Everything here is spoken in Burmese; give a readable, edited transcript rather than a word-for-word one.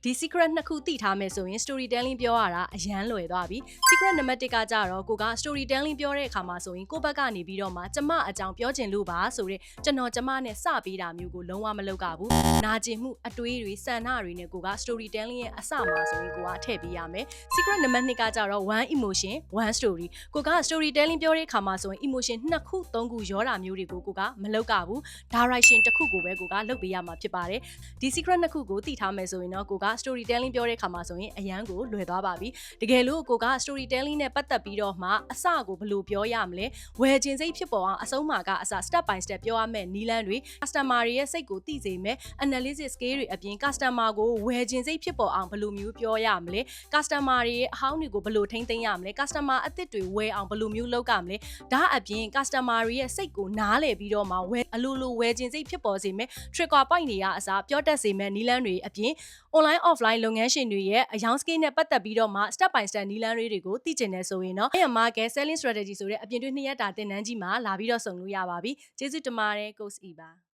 ဒီ secret နှစ်ခုသိထားမယ်ဆိုရင် storytelling ပြောရတာအရန်လွယ်သွားပြီ secret နံပါတ်1ကကြတော့ကိုက storytelling ပြောတဲ့အခါမှာဆိုရင်ကိုယ့်ဘက်ကနေပြီးတော့မှကျမအကြောင်းပြောချင်လို့ပါဆိုတဲ့ကျွန်တော်ကျမနဲ့စပေးတာမျိုးကိုလုံးဝမလုပ်ကြဘူးနာကျင်မှုအတွေးတွေစံနှတွေနဲ့ကိုက storytelling ရဲ့အစမှာဆိုရင်ကိုကထည့်ပေးရမယ် secret နံပါတ်2ကကြတော့ one emotion one story ကိုက storytelling ပြောတဲ့အခါမှာဆိုရင် emotion 2ခု3ခုရောတာမျိုးတွေကိုကိုကမလုပ်ကြဘူး direction တစ်ခုကိုပဲကိုကလုပ်ပေးရမှာဖြစ်ပါတယ်ဒီ secret နှစ်ခုကိုသိထားမယ်ဆိုရင်တော့ကိုက storytelling ပြောတဲ့အခါမှာဆိုရင်အရန်ကိုလွယ်သွားပါပြီတကယ်လို့ကိုက storytelling နဲ့ပတ်သက်ပြီးတော့မှအစကိုဘယ်လိုပြောရမလဲဝယ်ခြင်းစိတ်ဖြစ်ပေါ်အောင်အဆုံးမှာကအစ step by step ပြောရမယ့်နည်းလမ်းတွေ customer တွေရဲ့စိတ်ကိုသိစေမယ် analysis skill တွေအပြင် customer ကိုဝယ်ခြင်းစိတ်ဖြစ်ပေါ်အောင်ဘယ်လိုမျိုးပြောရမလဲ customer တွေရဲ့အဟောင်းတွေကိုဘယ်လိုထိန်းသိမ်းရမလဲ customer အသစ်တွေဝယ်အောင်ဘယ်လိုမျိုးလုပ်ရမလဲဒါအပြင် customer တွေရဲ့စိတ်ကိုနားလည်ပြီးတော့မှအလိုလိုဝယ်ခြင်းစိတ်ဖြစ်ပေါ်စေမယ် trigger point တွေကအစားပြောတတ်စေမယ့်နည်းလမ်းတွေအပြင် online offline လုပ်ငန်းရှင်တွေရဲ့အယောင် skill နဲ့ပတ်သက်ပြီးတော့မှ step by step နည်းလမ်းတွေကိုသိကျင်နေဆိုရင်တော့ market selling strategy ဆိုတဲ့အပြင်တွေ2ရက်တာသင်တန်းကြီးမှာလာပြီးတော့ဆုံလို့ရပါပြီကျေးဇူးတင်ပါတယ် coach E ပါ